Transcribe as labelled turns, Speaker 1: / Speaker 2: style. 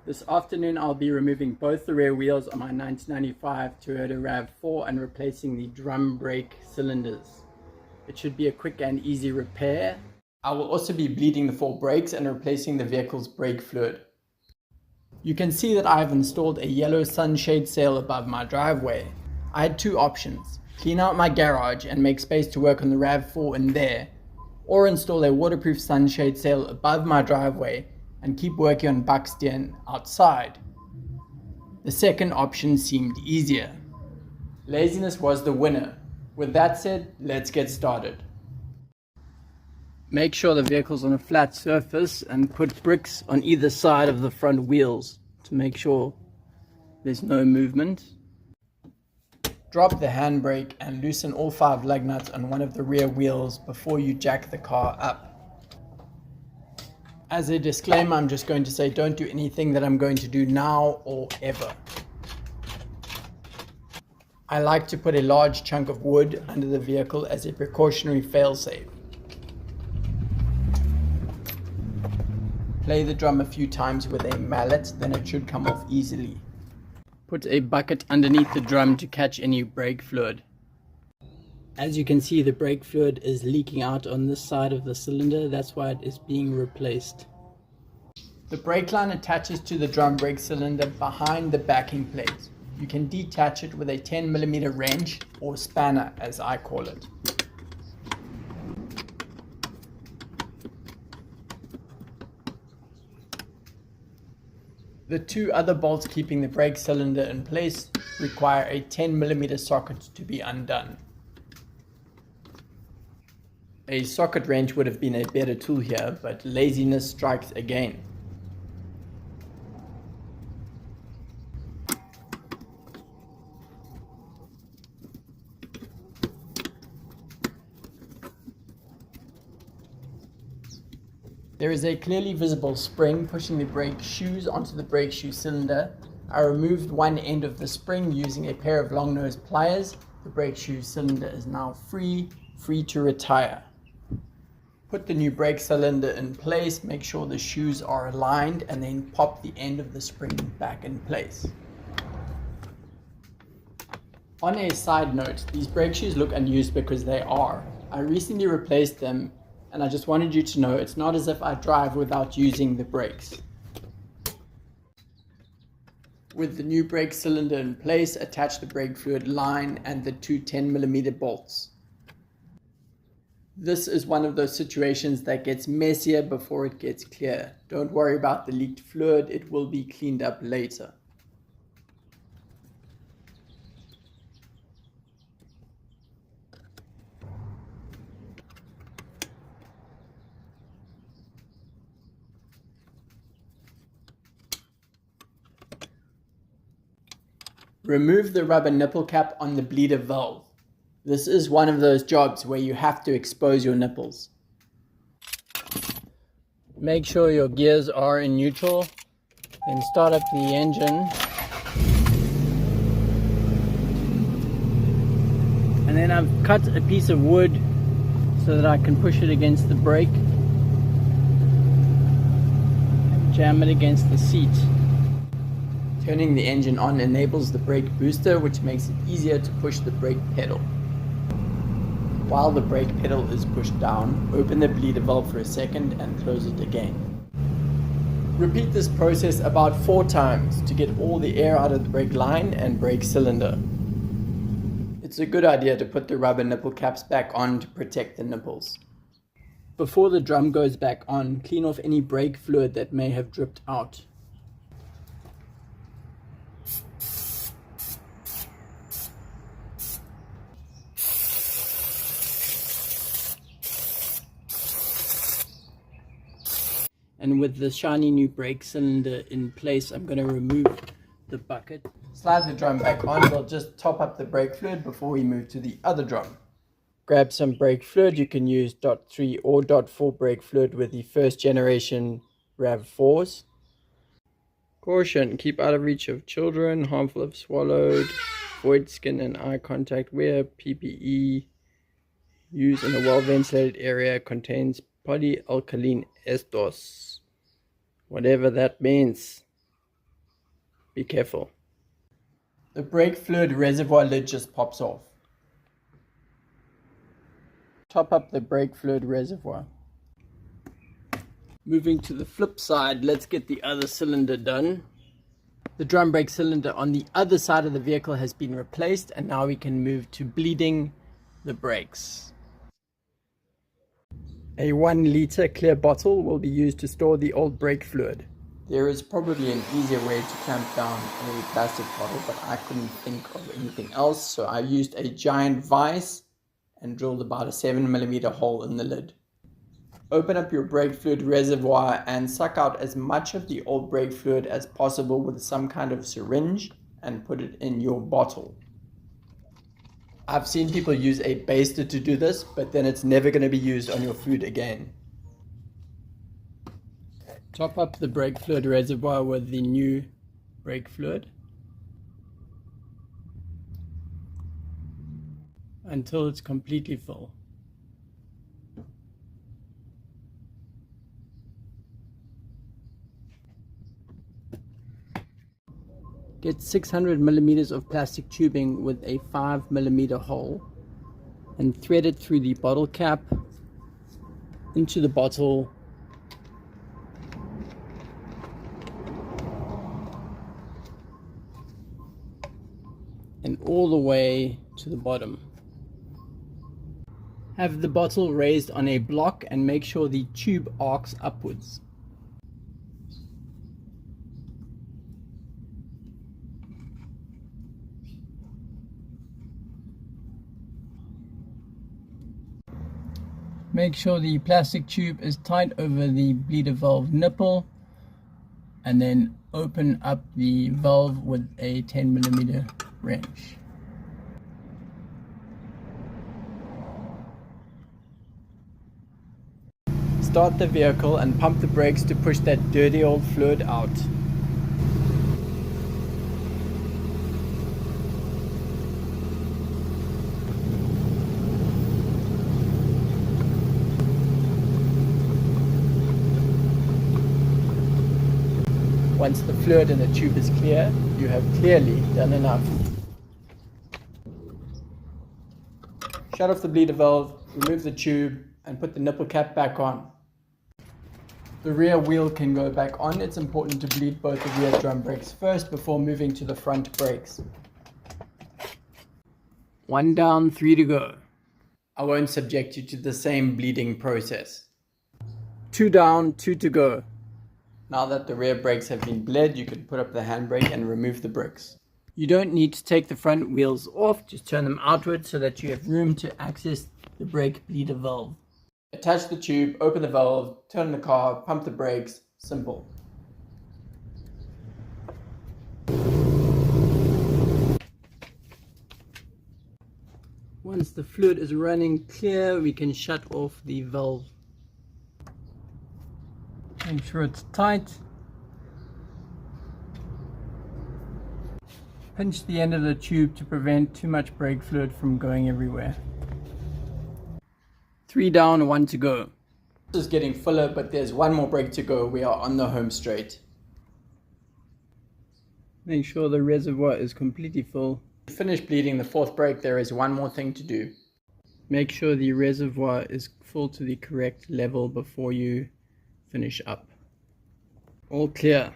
Speaker 1: This afternoon I'll be removing both the rear wheels on my 1995 Toyota Rav4 and replacing the drum brake cylinders. It should be a quick and easy repair. I will also be bleeding the 4 brakes and replacing the vehicle's brake fluid. You can see that I have installed a yellow sunshade sail above my driveway. I had 2 options: clean out my garage and make space to work on the Rav4 in there, or install a waterproof sunshade sail above my driveway and keep working on buckskin outside. The second option seemed easier. Laziness was the winner. With that said, let's get started. Make sure the vehicle's on a flat surface and put bricks on either side of the front wheels to make sure there's no movement. Drop the handbrake and loosen all 5 lug nuts on one of the rear wheels before you jack the car up. As a disclaimer, I'm just going to say don't do anything that I'm going to do now or ever. I like to put a large chunk of wood under the vehicle as a precautionary failsafe. Play the drum a few times with a mallet, then it should come off easily. Put a bucket underneath the drum to catch any brake fluid. As you can see, the brake fluid is leaking out on this side of the cylinder. That's why it is being replaced. The brake line attaches to the drum brake cylinder behind the backing plate. You can detach it with a 10mm wrench, or spanner as I call it. The 2 other bolts keeping the brake cylinder in place require a 10mm socket to be undone. A socket wrench would have been a better tool here, but laziness strikes again. There is a clearly visible spring pushing the brake shoes onto the brake shoe cylinder. I removed one end of the spring using a pair of long nose pliers. The brake shoe cylinder is now free to retire. Put the new brake cylinder in place, make sure the shoes are aligned, and then pop the end of the spring back in place. On a side note, these brake shoes look unused because they are. I recently replaced them, and I just wanted you to know it's not as if I drive without using the brakes. With the new brake cylinder in place, attach the brake fluid line and the 2 10mm bolts. This is one of those situations that gets messier before it gets clear. Don't worry about the leaked fluid, it will be cleaned up later. Remove the rubber nipple cap on the bleeder valve. This is one of those jobs where you have to expose your nipples. Make sure your gears are in neutral, then start up the engine. And then I've cut a piece of wood so that I can push it against the brake. Jam it against the seat. Turning the engine on enables the brake booster, which makes it easier to push the brake pedal. While the brake pedal is pushed down, open the bleeder valve for a second and close it again. Repeat this process about 4 times to get all the air out of the brake line and brake cylinder. It's a good idea to put the rubber nipple caps back on to protect the nipples. Before the drum goes back on, clean off any brake fluid that may have dripped out. And with the shiny new brake cylinder in place, I'm going to remove the bucket. Slide the drum back on. We'll just top up the brake fluid before we move to the other drum. Grab some brake fluid. You can use .3 or .4 brake fluid with the first generation Rav4's. Caution, keep out of reach of children, harmful if swallowed. Avoid skin and eye contact. Wear PPE. Use in a well-ventilated area. Contains polyalkylene esters. Whatever that means. Be careful. The brake fluid reservoir lid just pops off. Top up the brake fluid reservoir. Moving to the flip side, let's get the other cylinder done. The drum brake cylinder on the other side of the vehicle has been replaced, and now we can move to bleeding the brakes. A 1 liter clear bottle will be used to store the old brake fluid. There is probably an easier way to clamp down a plastic bottle, but I couldn't think of anything else, so I used a giant vise and drilled about a 7mm hole in the lid. Open up your brake fluid reservoir and suck out as much of the old brake fluid as possible with some kind of syringe and put it in your bottle. I've seen people use a baster to do this, but then it's never going to be used on your food again. Top up the brake fluid reservoir with the new brake fluid until it's completely full. Get 600mm of plastic tubing with a 5mm hole and thread it through the bottle cap into the bottle and all the way to the bottom. Have the bottle raised on a block and make sure the tube arcs upwards. Make sure the plastic tube is tight over the bleeder valve nipple, and then open up the valve with a 10mm wrench. Start the vehicle and pump the brakes to push that dirty old fluid out. Once the fluid in the tube is clear, you have clearly done enough. Shut off the bleeder valve, remove the tube, and put the nipple cap back on. The rear wheel can go back on. It's important to bleed both the rear drum brakes first before moving to the front brakes. 1 down, 3 to go. I won't subject you to the same bleeding process. 2 down, 2 to go. Now that the rear brakes have been bled, you can put up the handbrake and remove the brakes. You don't need to take the front wheels off, just turn them outward so that you have room to access the brake bleeder valve. Attach the tube, open the valve, turn the car, pump the brakes. Simple. Once the fluid is running clear, we can shut off the valve. Make sure it's tight. Pinch the end of the tube to prevent too much brake fluid from going everywhere. 3 down, 1 to go. This is getting fuller, but there's 1 more brake to go. We are on the home straight. Make sure the reservoir is completely full. To finish bleeding the 4th brake, there is 1 more thing to do. Make sure the reservoir is full to the correct level before you finish up. All clear.